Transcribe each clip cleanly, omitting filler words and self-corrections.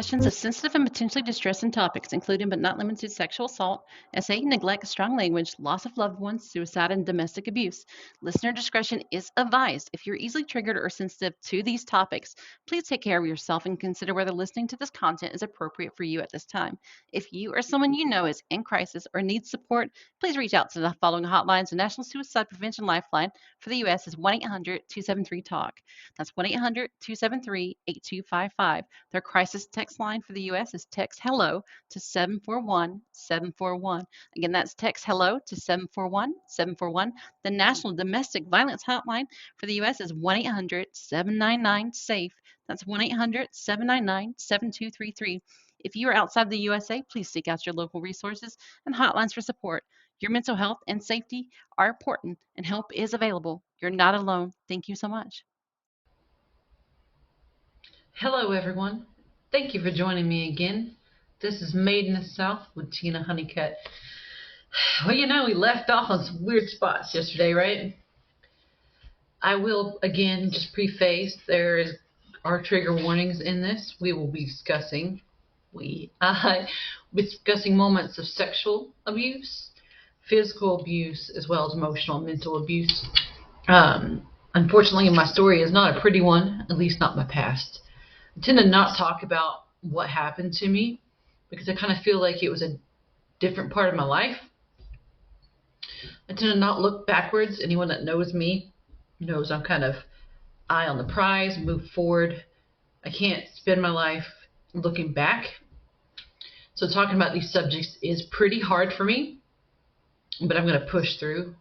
Discussions of sensitive and potentially distressing topics, including but not limited to sexual assault, SA, neglect, strong language, loss of loved ones, suicide, and domestic abuse. Listener discretion is advised. If you're easily triggered or sensitive to these topics, please take care of yourself and consider whether listening to this content is appropriate for you at this time. If you or someone you know is in crisis or needs support, please reach out to the following hotlines. The National Suicide Prevention Lifeline for the U.S. is 1-800-273-TALK. That's 1-800-273-8255. Their crisis text line for the U.S. is text hello to 741-741. Again, that's text hello to 741-741. The National Domestic Violence Hotline for the U.S. is 1-800-799-SAFE. That's 1-800-799-7233. If you are outside the USA, please seek out your local resources and hotlines for support. Your mental health and safety are important, and help is available. You're not alone. Thank you so much. Hello, everyone. Thank you for joining me again. This is Made in the South with Tina Honeycutt. Well, we left off on some weird spots yesterday, right? I will, again, just preface, there are trigger warnings in this. We will be discussing moments of sexual abuse, physical abuse, as well as emotional and mental abuse. Unfortunately, my story is not a pretty one, at least not my past. I tend to not talk about what happened to me because I kind of feel like it was a different part of my life. I tend to not look backwards. Anyone that knows me knows I'm kind of eye on the prize, move forward. I can't spend my life looking back. So talking about these subjects is pretty hard for me, but I'm going to push through.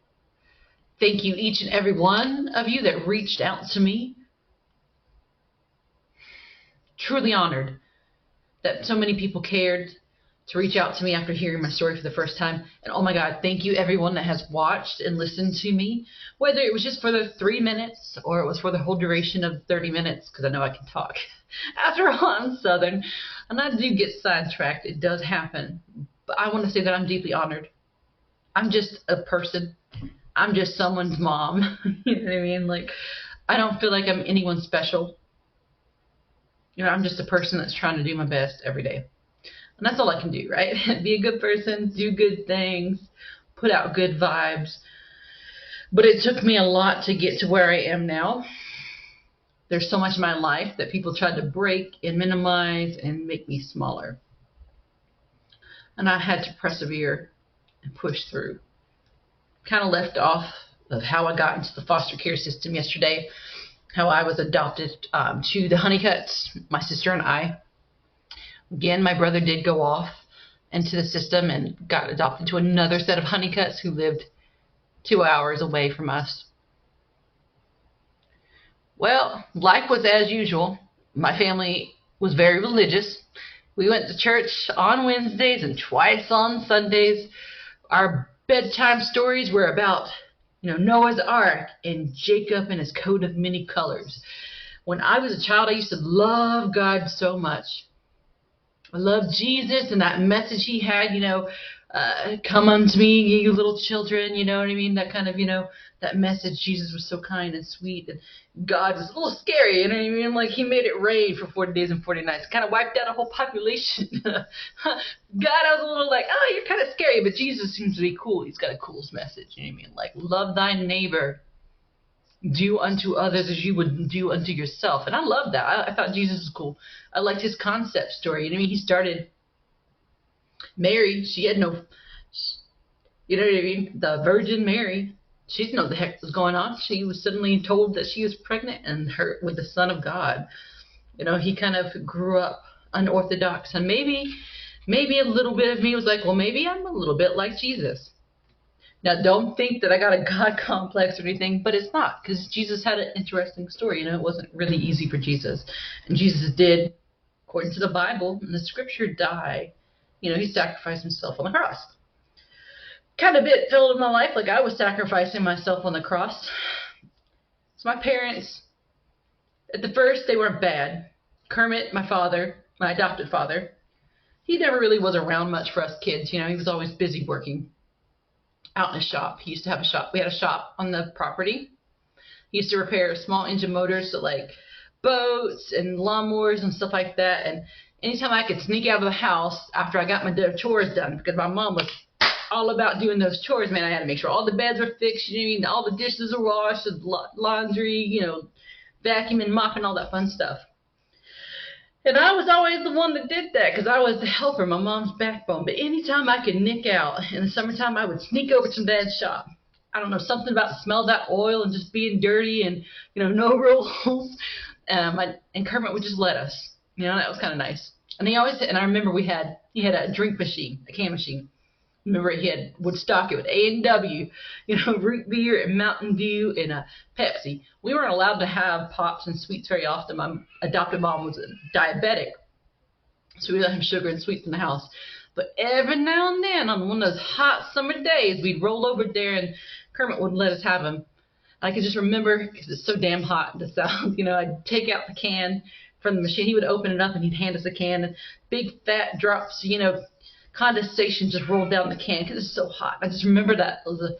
Thank you, each and every one of you that reached out to me. Truly honored that so many people cared to reach out to me after hearing my story for the first time. And oh my God, thank you everyone that has watched and listened to me, whether it was just for the 3 minutes or it was for the whole duration of 30 minutes, because I know I can talk. After all, I'm Southern, and I do get sidetracked. It does happen. But I want to say that I'm deeply honored. I'm just a person. I'm just someone's mom. You know what I mean? Like, I don't feel like I'm anyone special. I'm just a person that's trying to do my best every day. And that's all I can do, right? Be a good person, do good things, put out good vibes. But it took me a lot to get to where I am now. There's so much in my life that people tried to break and minimize and make me smaller. And I had to persevere and push through. Kind of left off of how I got into the foster care system yesterday. How I was adopted to the Honeycutts, my sister and I. Again, my brother did go off into the system and got adopted to another set of Honeycutts who lived 2 hours away from us. Well, life was as usual. My family was very religious. We went to church on Wednesdays and twice on Sundays. Our bedtime stories were about Noah's Ark and Jacob and his coat of many colors. When I was a child, I used to love God so much. I loved Jesus and that message he had, come unto me, you little children, you know what I mean? That kind of, that message. Jesus was so kind and sweet, and God was a little scary, you know what I mean? Like, he made it rain for 40 days and 40 nights, kind of wiped out a whole population. God, I was a little like, oh, you're kind of scary, but Jesus seems to be cool. He's got a cool message, you know what I mean? Like, love thy neighbor. Do unto others as you would do unto yourself. And I love that. I thought Jesus was cool. I liked his concept story. You know what I mean? He started Mary. She had no, you know what I mean? The Virgin Mary. She didn't know what the heck was going on. She was suddenly told that she was pregnant and with the Son of God. He kind of grew up unorthodox. And maybe a little bit of me was like, well, maybe I'm a little bit like Jesus. Now, don't think that I got a God complex or anything, but it's not, because Jesus had an interesting story. It wasn't really easy for Jesus. And Jesus did, according to the Bible and the scripture, die. He sacrificed himself on the cross. Kind of bit filled in my life like I was sacrificing myself on the cross. So my parents, at the first, they weren't bad. Kermit, my father, my adopted father, he never really was around much for us kids. He was always busy working out in a shop. He used to have a shop. We had a shop on the property. He used to repair small engine motors to like boats and lawnmowers and stuff like that. And anytime I could sneak out of the house after I got my chores done, because my mom was all about doing those chores, man. I had to make sure all the beds were fixed, you know, all the dishes were washed, the laundry, you know, vacuuming, mopping, all that fun stuff. And I was always the one that did that because I was the helper, my mom's backbone. But anytime I could nick out in the summertime, I would sneak over to Dad's shop. I don't know, something about the smell of that oil and just being dirty and, you know, no rules. And Kermit would just let us. You know, that was kind of nice. And and I remember he had a drink machine, a can machine. Remember, would stock it with A&W, you know, root beer and Mountain Dew and a Pepsi. We weren't allowed to have pops and sweets very often. My adopted mom was a diabetic, so we let him sugar and sweets in the house. But every now and then, on one of those hot summer days, we'd roll over there and Kermit wouldn't let us have them. I could just remember, because it's so damn hot in the South, you know, I'd take out the can from the machine. He would open it up and he'd hand us a can. And big fat drops, you know, condensation just rolled down the can because it's so hot. I just remember that. It was the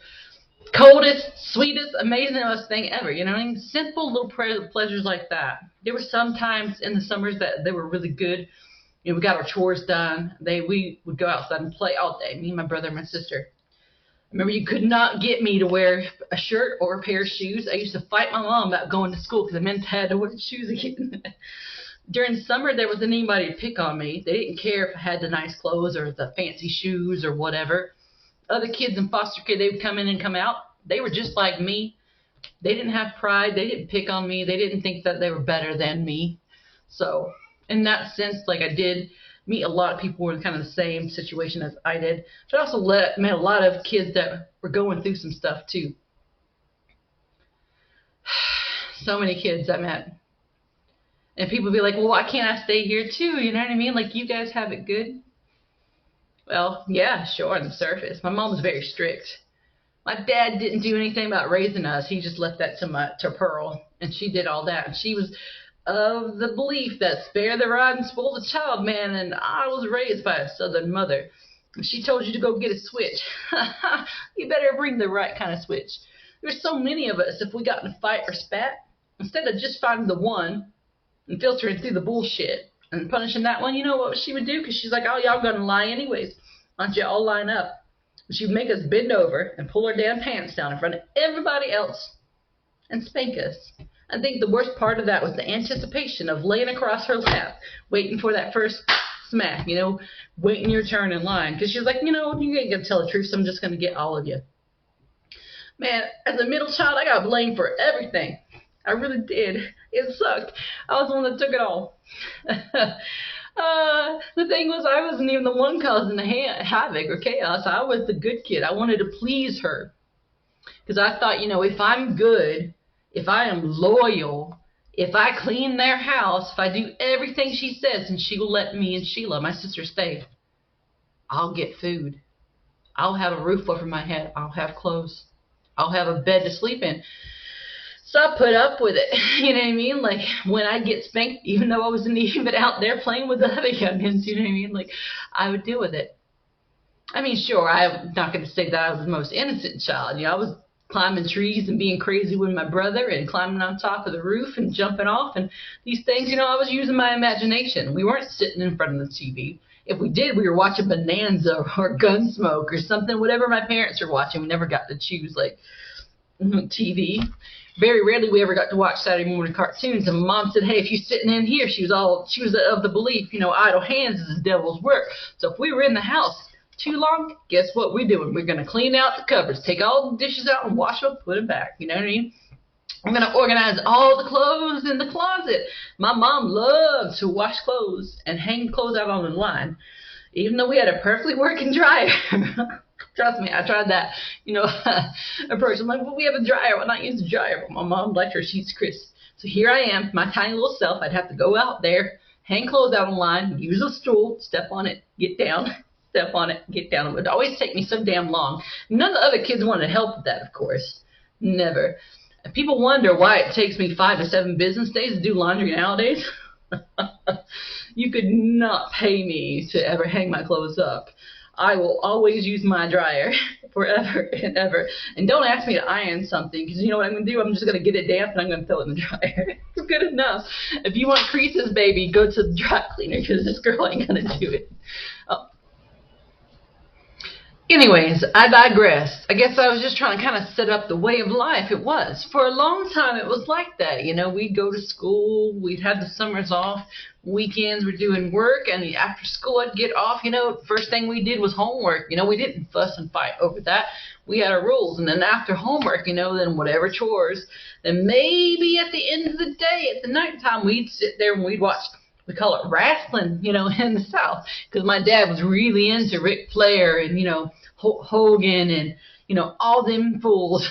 coldest, sweetest, amazingest thing ever. You know, I mean, simple little pleasures like that. There were some times in the summers that they were really good. You know, we got our chores done. We would go outside and play all day, me, my brother, and my sister. Remember, you could not get me to wear a shirt or a pair of shoes. I used to fight my mom about going to school because I meant I had to wear shoes again. During summer, there wasn't anybody to pick on me. They didn't care if I had the nice clothes or the fancy shoes or whatever. Other kids in foster care, they would come in and come out. They were just like me. They didn't have pride. They didn't pick on me. They didn't think that they were better than me. So in that sense, like, I did meet a lot of people who were in kind of the same situation as I did. But I also met a lot of kids that were going through some stuff too. So many kids I met. And people would be like, well, why can't I stay here too? You know what I mean? Like, you guys have it good. Well, yeah, sure, on the surface. My mom was very strict. My dad didn't do anything about raising us. He just left that to Pearl, and she did all that. And she was of the belief that spare the rod and spoil the child, man. And I was raised by a Southern mother. If she told you to go get a switch, you better bring the right kind of switch. There's so many of us, if we got in a fight or spat, instead of just finding the one and filtering through the bullshit and punishing that one, you know what she would do? Because she's like, oh, y'all gonna lie anyways. Why don't you all line up? She'd make us bend over and pull our damn pants down in front of everybody else and spank us. I think the worst part of that was the anticipation of laying across her lap, waiting for that first smack, you know, waiting your turn in line. Because she was like, you know, you ain't gonna tell the truth, so I'm just gonna get all of you. Man, as a middle child, I got blamed for everything. I really did. It sucked. I was the one that took it all. The thing was, I wasn't even the one causing the havoc or chaos. I was the good kid. I wanted to please her. Because I thought, you know, if I'm good, if I am loyal, if I clean their house, if I do everything she says, and she will let me and Sheila, my sister, stay, I'll get food. I'll have a roof over my head. I'll have clothes. I'll have a bed to sleep in. So I put up with it, you know what I mean? Like, when I get spanked, even though I wasn't even out there playing with the other youngins, you know what I mean? Like, I would deal with it. I mean, sure, I'm not going to say that I was the most innocent child. You know, I was climbing trees and being crazy with my brother and climbing on top of the roof and jumping off and these things. You know, I was using my imagination. We weren't sitting in front of the TV. If we did, we were watching Bonanza or Gunsmoke or something, whatever my parents were watching. We never got to choose, like, TV. Very rarely we ever got to watch Saturday morning cartoons. And my mom said, hey, if you're sitting in here, she was of the belief, you know, idle hands is the devil's work. So if we were in the house too long, guess what we're doing? We're going to clean out the cupboards, take all the dishes out and wash them, put them back. You know what I mean? I'm going to organize all the clothes in the closet. My mom loved to wash clothes and hang clothes out on the line, even though we had a perfectly working dryer. Trust me, I tried that, you know, approach. I'm like, well, we have a dryer. Why not use a dryer? But my mom liked her sheets crisp. So here I am, my tiny little self. I'd have to go out there, hang clothes out on the line, use a stool, step on it, get down, step on it, get down. It would always take me so damn long. None of the other kids wanted to help with that, of course. Never. People wonder why it takes me 5 to 7 business days to do laundry nowadays. You could not pay me to ever hang my clothes up. I will always use my dryer forever and ever. And don't ask me to iron something, because you know what I'm going to do? I'm just going to get it damp and I'm going to throw it in the dryer. It's good enough. If you want creases, baby, go to the dry cleaner, because this girl ain't going to do it. Oh. Anyways, I digress. I guess I was just trying to kind of set up the way of life it was. For a long time, it was like that. You know, we'd go to school, we'd have the summers off, weekends we're doing work, and after school I'd get off. You know, first thing we did was homework. You know, we didn't fuss and fight over that. We had our rules. And then after homework, you know, then whatever chores. Then maybe at the end of the day, at the nighttime, we'd sit there and we'd watch, we call it wrestling, you know, in the South. Because my dad was really into Ric Flair and, you know, Hogan and, you know, all them fools.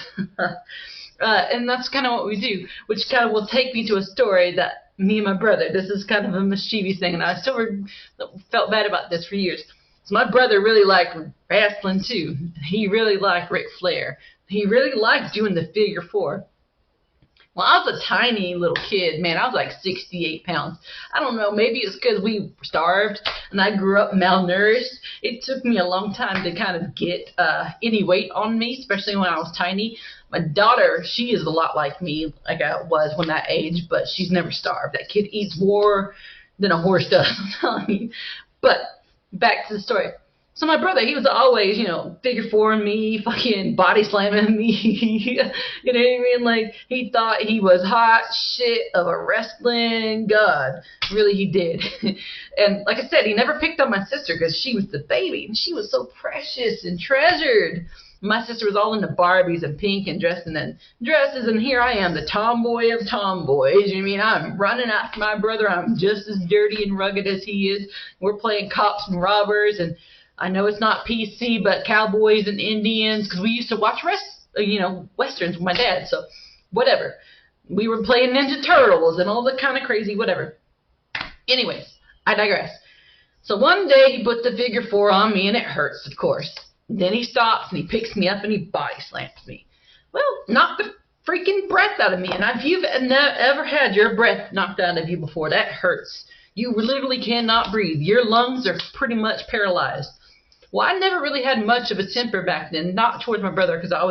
And that's kind of what we do, which kind of will take me to a story that me and my brother, this is kind of a mischievous thing, and I still felt bad about this for years. So my brother really liked wrestling too. He really liked Ric Flair. He really liked doing the figure four. Well, I was a tiny little kid, man. I was like 68 pounds. I don't know, maybe it's because we starved and I grew up malnourished. It took me a long time to kind of get any weight on me, especially when I was tiny. My daughter, she is a lot like me, like I was when that age, but she's never starved. That kid eats more than a horse does, I'm telling you. But back to the story. So my brother, he was always, you know, figure fouring me, fucking body slamming me. You know what I mean? Like, he thought he was hot shit of a wrestling god. Really, he did. And like I said, he never picked on my sister because she was the baby. And she was so precious and treasured. My sister was all into Barbies and pink and dressing in dresses. And here I am, the tomboy of tomboys. You know what I mean? I'm running after my brother. I'm just as dirty and rugged as he is. We're playing cops and robbers, and I know it's not PC, but cowboys and Indians, because we used to watch westerns with my dad, so whatever. We were playing Ninja Turtles and all the kind of crazy whatever. Anyways, I digress. So one day he put the figure four on me, and it hurts, of course. Then he stops, and he picks me up, and he body slams me. Well, knocked the freaking breath out of me, and if you've ever had your breath knocked out of you before, that hurts. You literally cannot breathe. Your lungs are pretty much paralyzed. Well, I never really had much of a temper back then, not towards my brother, because I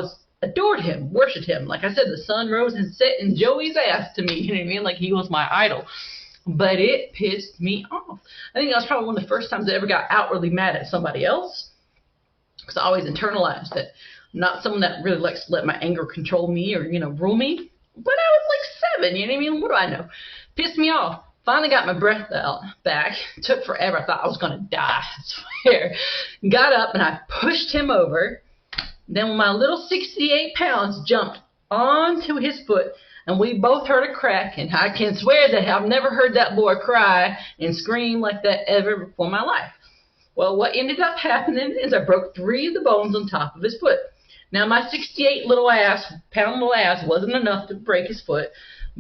adored him, worshipped him. Like I said, the sun rose and set in Joey's ass to me, you know what I mean? Like he was my idol. But it pissed me off. I think that was probably one of the first times I ever got outwardly mad at somebody else, because I always internalized that I'm not someone that really likes to let my anger control me or, you know, rule me. But I was like 7, you know what I mean? What do I know? Pissed me off. Finally got my breath back. It took forever. I thought I was going to die, I swear. Got up and I pushed him over. Then my little 68 pounds jumped onto his foot, and we both heard a crack. And I can swear that I've never heard that boy cry and scream like that ever before in my life. Well, what ended up happening is I broke 3 of the bones on top of his foot. Now, my 68 pound little ass wasn't enough to break his foot.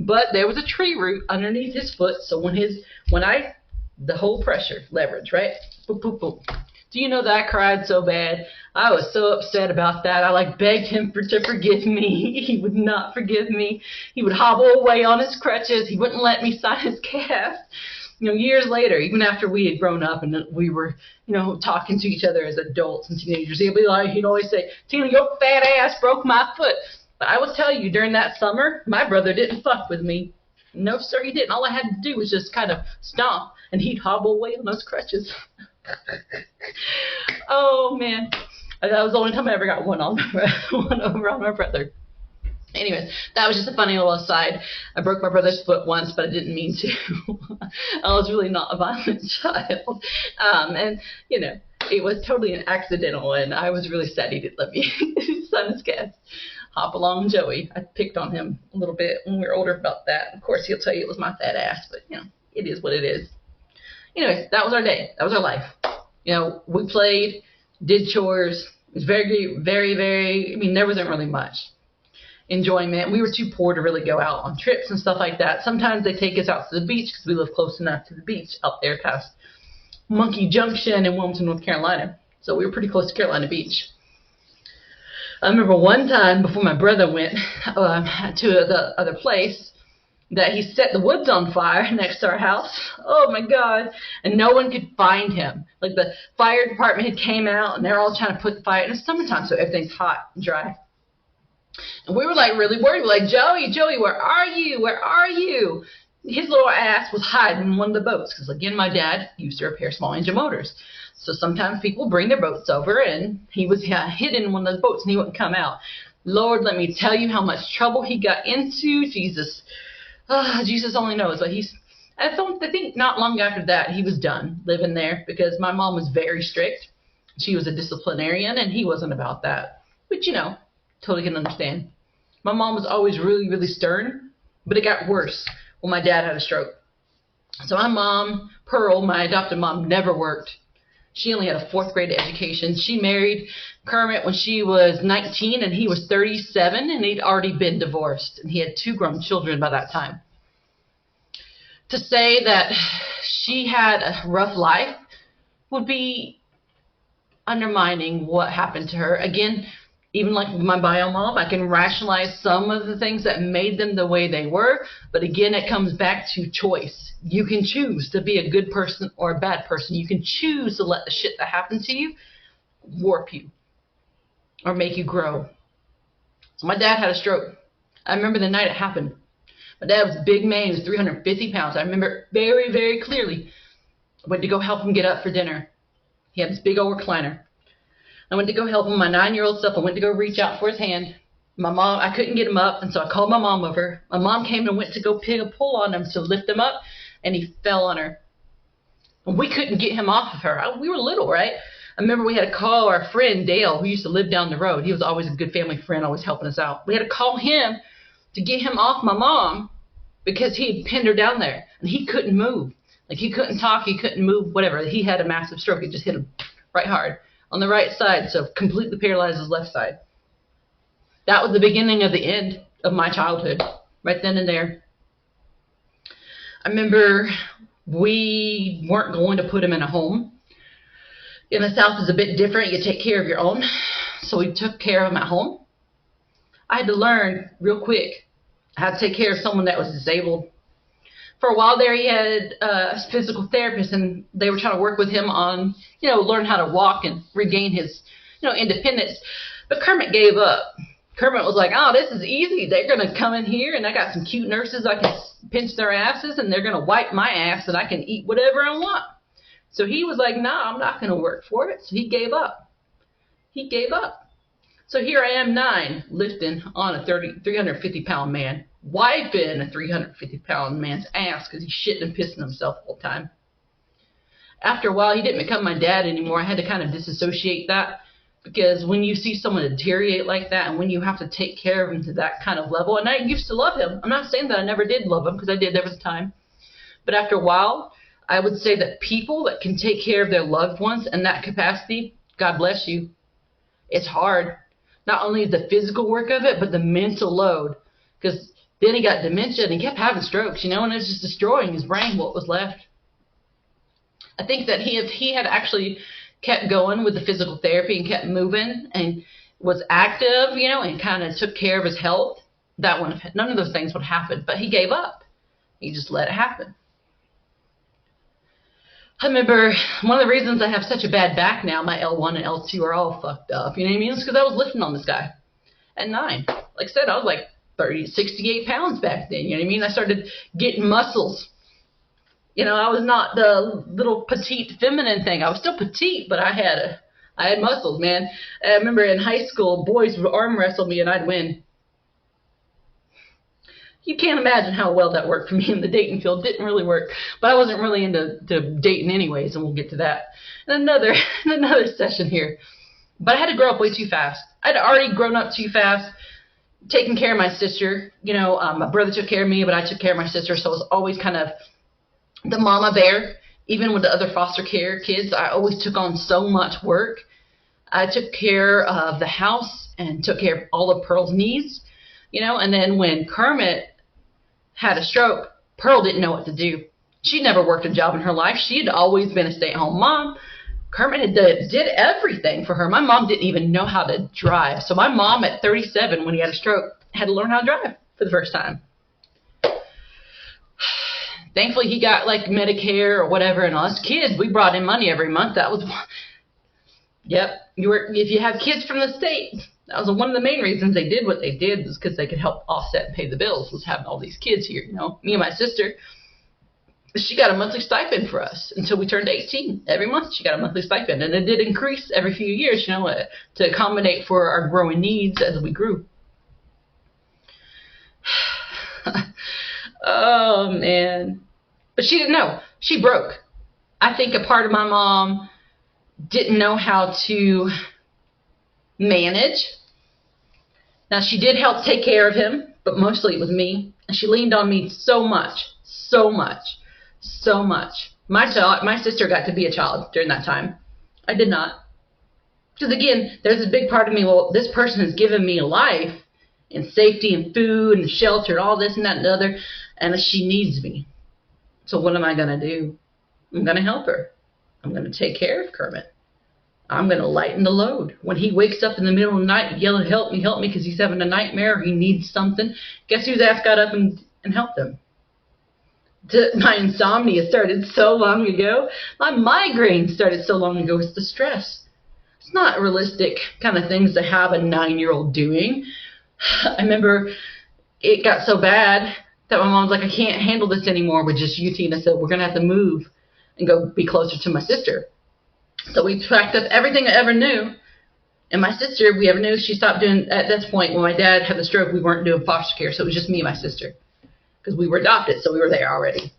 But there was a tree root underneath his foot, so the whole pressure, leverage, right? Boop, boop, boop. Do you know that I cried so bad? I was so upset about that. I begged him to forgive me. He would not forgive me. He would hobble away on his crutches. He wouldn't let me sign his cast. You know, years later, even after we had grown up and we were, you know, talking to each other as adults and teenagers, he'd always say, "Tina, your fat ass broke my foot." But I will tell you, during that summer, my brother didn't fuck with me. No, sir, he didn't. All I had to do was just kind of stomp, and he'd hobble away on those crutches. Oh, man. That was the only time I ever got one over on my brother. Anyways, that was just a funny little aside. I broke my brother's foot once, but I didn't mean to. I was really not a violent child. And, you know, it was totally an accidental, and I was really sad he didn't let me sign his cast. Hop along, Joey. I picked on him a little bit when we were older about that. Of course, he'll tell you it was my fat ass, but, you know, it is what it is. Anyways, that was our day. That was our life. You know, we played, did chores. It was very, very, very, there wasn't really much enjoyment. We were too poor to really go out on trips and stuff like that. Sometimes they take us out to the beach because we live close enough to the beach out there past Monkey Junction in Wilmington, North Carolina. So we were pretty close to Carolina Beach. I remember one time before my brother went to the other place, that he set the woods on fire next to our house. Oh my God. And no one could find him. Like the fire department had came out and they're all trying to put the fire, and it's summertime, so everything's hot and dry. And we were like really worried. We're like, Joey, where are you? Where are you? His little ass was hiding in one of the boats because, again, my dad used to repair small engine motors. So sometimes people bring their boats over, and he was hidden in one of those boats, and he wouldn't come out. Lord, let me tell you how much trouble he got into. Jesus. Jesus only knows. But I think not long after that, he was done living there because my mom was very strict. She was a disciplinarian, and he wasn't about that. But, totally can understand. My mom was always really, really stern, but it got worse when my dad had a stroke. So my mom, Pearl, my adopted mom, never worked. She only had a 4th grade education. She married Kermit when she was 19 and he was 37, and he'd already been divorced, and he had 2 grown children by that time. To say that she had a rough life would be undermining what happened to her. Again, even like my bio mom, I can rationalize some of the things that made them the way they were. But again, it comes back to choice. You can choose to be a good person or a bad person. You can choose to let the shit that happened to you warp you or make you grow. So my dad had a stroke. I remember the night it happened. My dad was a big man. He was 350 pounds. I remember very, very clearly. I went to go help him get up for dinner. He had this big old recliner. I went to go help him, my 9-year-old self. I went to go reach out for his hand. My mom, I couldn't get him up, and so I called my mom over. My mom came and went to go pull on him to lift him up, and he fell on her. And we couldn't get him off of her. We were little, right? I remember we had to call our friend Dale, who used to live down the road. He was always a good family friend, always helping us out. We had to call him to get him off my mom because he had pinned her down there, and he couldn't move. Like, he couldn't talk, he couldn't move, whatever. He had a massive stroke. It just hit him right hard on the right side, so completely paralyzed his left side. That was the beginning of the end of my childhood, right then and there. I remember we weren't going to put him in a home. In the South, it's a bit different. You take care of your own. So we took care of him at home. I had to learn real quick how to take care of someone that was disabled. For a while there, he had a physical therapist, and they were trying to work with him on, learn how to walk and regain his, independence. But Kermit gave up. Kermit was like, oh, this is easy. They're going to come in here, and I got some cute nurses. I can pinch their asses, and they're going to wipe my ass, and I can eat whatever I want. So he was like, no, I'm not going to work for it. So he gave up. He gave up. So here I am, 9, lifting on a 350-pound man, wiping a 350-pound man's ass because he's shitting and pissing himself all the time. After a while, he didn't become my dad anymore. I had to kind of disassociate that, because when you see someone deteriorate like that, and when you have to take care of him to that kind of level, and I used to love him. I'm not saying that I never did love him, because I did. There was a time. But after a while, I would say that people that can take care of their loved ones in that capacity, God bless you. It's hard. Not only the physical work of it, but the mental load. Because then he got dementia, and he kept having strokes, and it was just destroying his brain, what was left. I think that if he had actually kept going with the physical therapy and kept moving and was active, and kind of took care of his health, none of those things would happen. But he gave up. He just let it happen. I remember one of the reasons I have such a bad back now, my L1 and L2 are all fucked up. You know what I mean? It's because I was lifting on this guy at 9. Like I said, I was like 68 pounds back then. You know what I mean? I started getting muscles. I was not the little petite feminine thing. I was still petite, but I had muscles, man. I remember in high school, boys would arm wrestle me and I'd win. You can't imagine how well that worked for me in the dating field. Didn't really work, but I wasn't really into dating anyways, and we'll get to that in another session here. But I had to grow up way too fast. I'd already grown up too fast, taking care of my sister. My brother took care of me, but I took care of my sister, so I was always kind of the mama bear. Even with the other foster care kids, I always took on so much work. I took care of the house and took care of all of Pearl's needs, and then when Kermit had a stroke, Pearl didn't know what to do. She'd never worked a job in her life. She had always been a stay-at-home mom. Kermit did everything for her. My mom didn't even know how to drive. So my mom at 37, when he had a stroke, had to learn how to drive for the first time. Thankfully, he got like Medicare or whatever, and us kids, we brought in money every month. That was, yep. If you have kids from the state, that was one of the main reasons they did what they did, was because they could help offset and pay the bills. Was having all these kids here, Me and my sister, she got a monthly stipend for us until we turned 18. Every month she got a monthly stipend, and it did increase every few years, to accommodate for our growing needs as we grew. Oh, man. But she didn't know. She broke. I think a part of my mom didn't know how to manage. Now, she did help take care of him, but mostly it was me. And she leaned on me so much, so much, so much. My sister got to be a child during that time. I did not. Because, again, there's a big part of me, well, this person has given me a life and safety and food and shelter and all this and that and the other, and she needs me. So what am I going to do? I'm going to help her. I'm going to take care of Kermit. I'm going to lighten the load. When he wakes up in the middle of the night yelling, help me, because he's having a nightmare or he needs something, guess whose ass got up and helped him? My insomnia started so long ago. My migraine started so long ago. It's the stress. It's not realistic kind of things to have a 9-year-old doing. I remember it got so bad that my mom was like, I can't handle this anymore with just you, Tina. So we're going to have to move and go be closer to my sister. So we packed up everything I ever knew. And my sister, we ever knew, she stopped doing, at this point, when my dad had the stroke, we weren't doing foster care. So it was just me and my sister. Because we were adopted, so we were there already.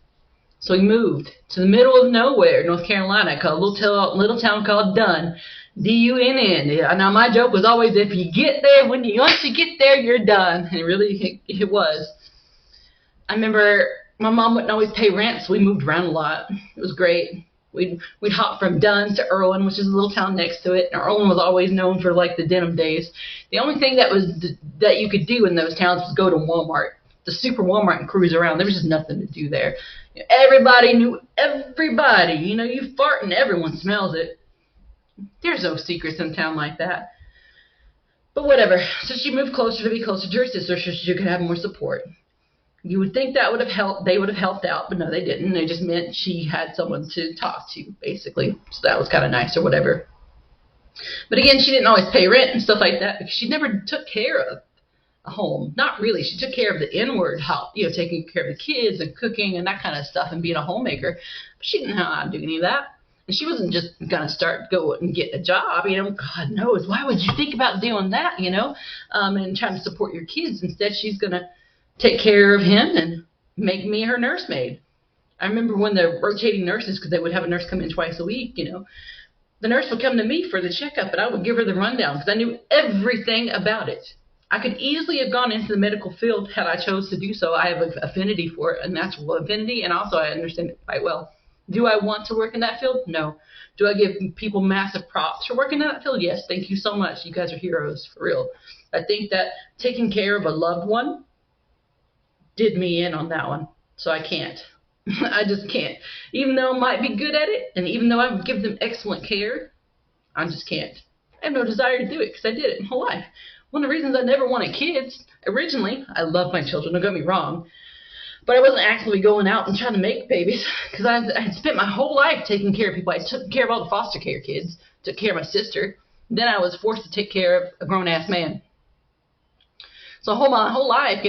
So we moved to the middle of nowhere, North Carolina, called a little town called Dunn. Dunn. Now, my joke was always, if you get there, once you get there, you're done. And really, it was. I remember my mom wouldn't always pay rent, so we moved around a lot. It was great. We'd hop from Dunn to Erwin, which is a little town next to it. And Erwin was always known for, like, the denim days. The only thing that you could do in those towns was go to Walmart, the super Walmart, and cruise around. There was just nothing to do there. Everybody knew everybody. You fart and everyone smells it. There's no secrets in a town like that. But whatever. So she moved closer to be closer to her sister so she could have more support. You would think that would have helped. They would have helped out, but no, they didn't. They just meant she had someone to talk to, basically. So that was kind of nice or whatever. But again, she didn't always pay rent and stuff like that because she never took care of a home. Not really. She took care of the inward help, taking care of the kids and cooking and that kind of stuff and being a homemaker. But she didn't know how to do any of that. And she wasn't just going to go and get a job, God knows. Why would you think about doing that, and trying to support your kids? Instead, she's going to take care of him and make me her nursemaid. I remember when the rotating nurses, because they would have a nurse come in twice a week, the nurse would come to me for the checkup, and I would give her the rundown because I knew everything about it. I could easily have gone into the medical field had I chose to do so. I have an affinity for it, a natural affinity, and also I understand it quite well. Do I want to work in that field? No. Do I give people massive props for working in that field? Yes. Thank you so much. You guys are heroes, for real. I think that taking care of a loved one did me in on that one. So I can't. I just can't. Even though I might be good at it, and even though I would give them excellent care, I just can't. I have no desire to do it because I did it my whole life. One of the reasons I never wanted kids, originally, I love my children, don't get me wrong, but I wasn't actively going out and trying to make babies because I had spent my whole life taking care of people. I took care of all the foster care kids, took care of my sister. Then I was forced to take care of a grown-ass man. So my whole life,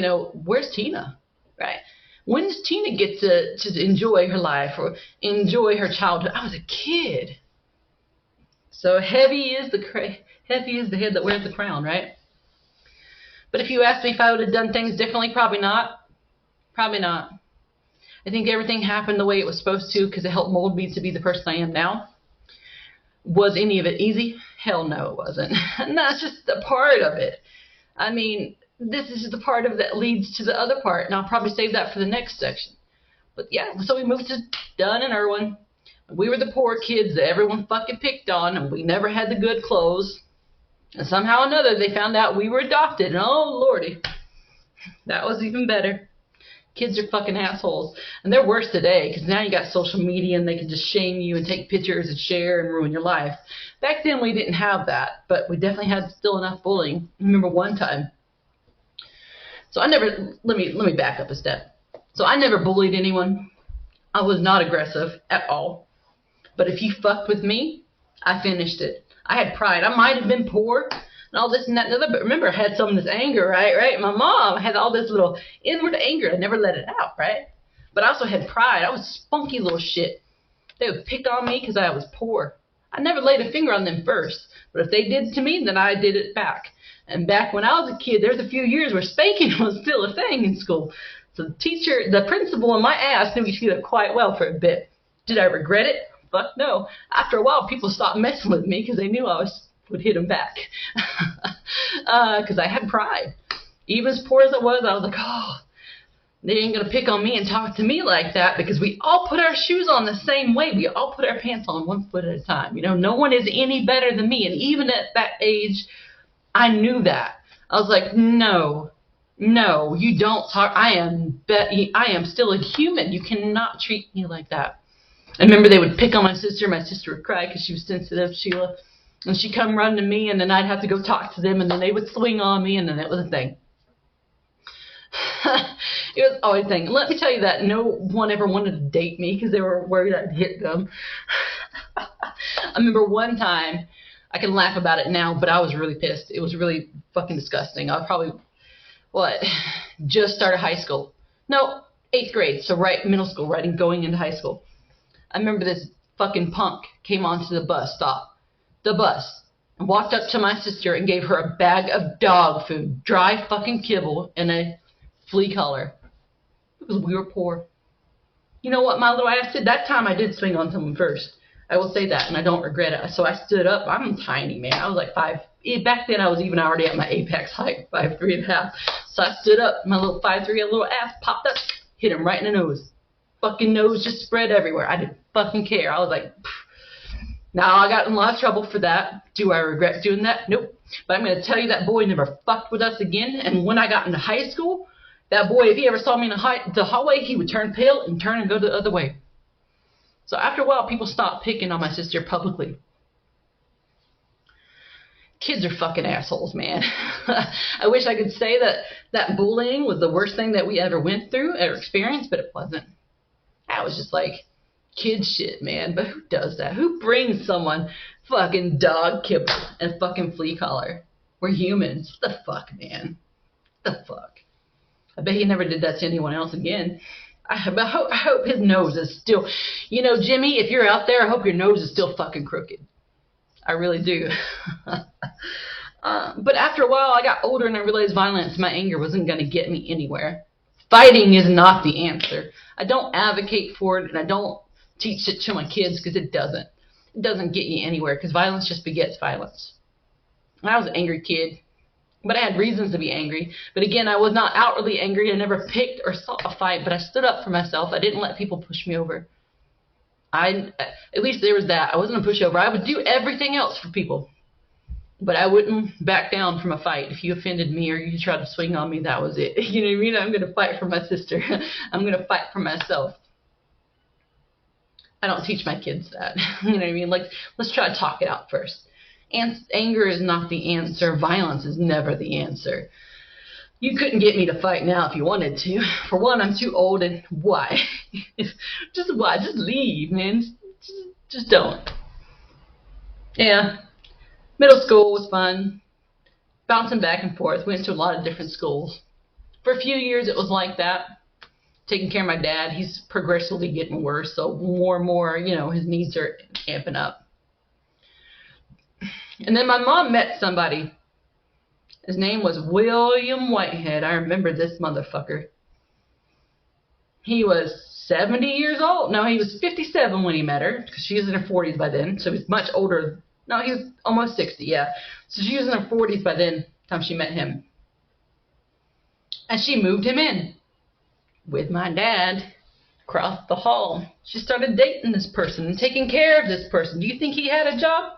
where's Tina, right? When does Tina get to enjoy her life or enjoy her childhood? I was a kid. So heavy is the head that wears the crown, right? But if you ask me if I would have done things differently, probably not. Probably not. I think everything happened the way it was supposed to because it helped mold me to be the person I am now. Was any of it easy? Hell no, it wasn't. And that's just a part of it. I mean, this is the part of it that leads to the other part, and I'll probably save that for the next section. But yeah, so we moved to Dunn and Erwin. We were the poor kids that everyone fucking picked on, and we never had the good clothes. And somehow or another, they found out we were adopted, and oh, lordy, that was even better. Kids are fucking assholes. And they're worse today because now you got social media and they can just shame you and take pictures and share and ruin your life. Back then we didn't have that, but we definitely had still enough bullying. I remember one time. So let me back up a step. So I never bullied anyone. I was not aggressive at all. But if you fucked with me, I finished it. I had pride. I might have been poor and all this and that and other, but remember, I had some of this anger, right? My mom had all this little inward anger. I never let it out, right? But I also had pride. I was spunky little shit. They would pick on me because I was poor. I never laid a finger on them first, but if they did to me, then I did it back. And back when I was a kid, there was a few years where spanking was still a thing in school. So the principal in my ass knew he did it quite well for a bit. Did I regret it? Fuck no. After a while, people stopped messing with me because they knew would hit them back. Because I had pride. Even as poor as I was like, oh, they ain't going to pick on me and talk to me like that, because we all put our shoes on the same way. We all put our pants on one foot at a time. No one is any better than me. And even at that age, I knew that. I was like, no, you don't talk. I am still a human. You cannot treat me like that. I remember they would pick on my sister. My sister would cry because she was sensitive, Sheila. And she'd come run to me, and then I'd have to go talk to them, and then they would swing on me, and then it was a thing. It was always a thing. Let me tell you that no one ever wanted to date me because they were worried I'd hit them. I remember one time, I can laugh about it now, but I was really pissed. It was really fucking disgusting. I was probably, just started high school. No, 8th grade, so right middle school, right, and going into high school. I remember this fucking punk came onto the bus stop, and walked up to my sister and gave her a bag of dog food, dry fucking kibble, and a flea collar. Because we were poor. You know what my little ass did? That time I did swing on someone first. I will say that, and I don't regret it. So I stood up. I'm tiny, man. I was like 5. Back then I was even already at my apex height, 5'3.5". So I stood up. My little 5'3", a little ass popped up, hit him right in the nose. Fucking nose just spread everywhere. I didn't fucking care. I was like, pfft. Now I got in a lot of trouble for that. Do I regret doing that? Nope. But I'm going to tell you, that boy never fucked with us again. And when I got into high school, that boy, if he ever saw me in the hallway, he would turn pale and turn and go the other way. So after a while, people stopped picking on my sister publicly. Kids are fucking assholes, man. I wish I could say that bullying was the worst thing that we ever went through or experienced, but it wasn't. I was just like, kid shit, man. But who does that? Who brings someone fucking dog kibble and fucking flea collar? We're humans. What the fuck, man? What the fuck? I bet he never did that to anyone else again. I hope his nose is still... Jimmy, if you're out there, I hope your nose is still fucking crooked. I really do. But after a while, I got older and I realized violence, my anger wasn't going to get me anywhere. Fighting is not the answer. I don't advocate for it, and I don't teach it to my kids because it doesn't. It doesn't get you anywhere, because violence just begets violence. I was an angry kid, but I had reasons to be angry. But again, I was not outwardly angry. I never picked or sought a fight, but I stood up for myself. I didn't let people push me over. At least there was that. I wasn't a pushover. I would do everything else for people, but I wouldn't back down from a fight. If you offended me or you tried to swing on me, that was it. You know what I mean? I'm going to fight for my sister. I'm going to fight for myself. I don't teach my kids that. You know what I mean? Like, let's try to talk it out first. And anger is not the answer. Violence is never the answer. You couldn't get me to fight now if you wanted to. For one, I'm too old, and why? Just why? Just leave, man. Just don't. Yeah. Middle school was fun. Bouncing back and forth. Went to a lot of different schools. For a few years, it was like that. Taking care of my dad. He's progressively getting worse, so more and more, his needs are amping up. And then my mom met somebody. His name was William Whitehead. I remember this motherfucker. He was 70 years old. No, he was 57 when he met her, because she was in her 40s by then, so he's much older. No, he was almost 60, yeah. So she was in her 40s by then, time she met him. And she moved him in with my dad across the hall. She started dating this person and taking care of this person. Do you think he had a job?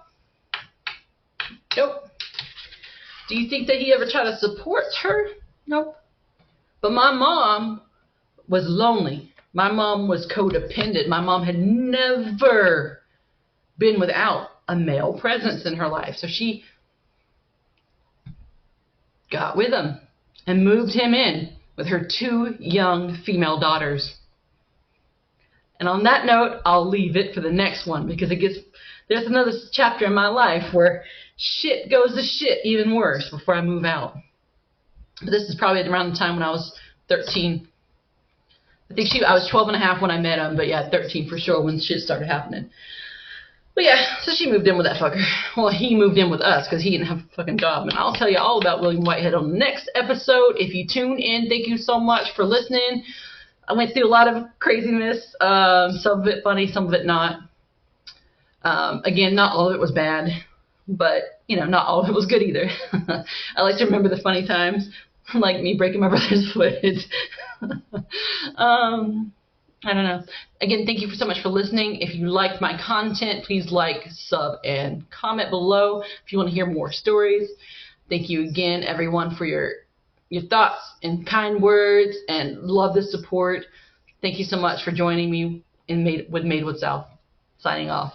Nope. Do you think that he ever tried to support her? Nope. But my mom was lonely. My mom was codependent. My mom had never been without a male presence in her life. So she got with him and moved him in with her 2 young female daughters. And on that note, I'll leave it for the next one, because there's another chapter in my life where shit goes to shit even worse before I move out. But this is probably around the time when I was 13. I was 12 and a half when I met him, but yeah, 13 for sure when shit started happening. But yeah, so she moved in with that fucker. Well, he moved in with us because he didn't have a fucking job. And I'll tell you all about William Whitehead on the next episode. If you tune in, thank you so much for listening. I went through a lot of craziness. Some of it funny, some of it not. Again, not all of it was bad, but, not all of it was good either. I like to remember the funny times, like me breaking my brother's foot. I don't know. Again, thank you so much for listening. If you liked my content, please like, sub, and comment below if you want to hear more stories. Thank you again, everyone, for your thoughts and kind words, and love the support. Thank you so much for joining me with Made with South. Signing off.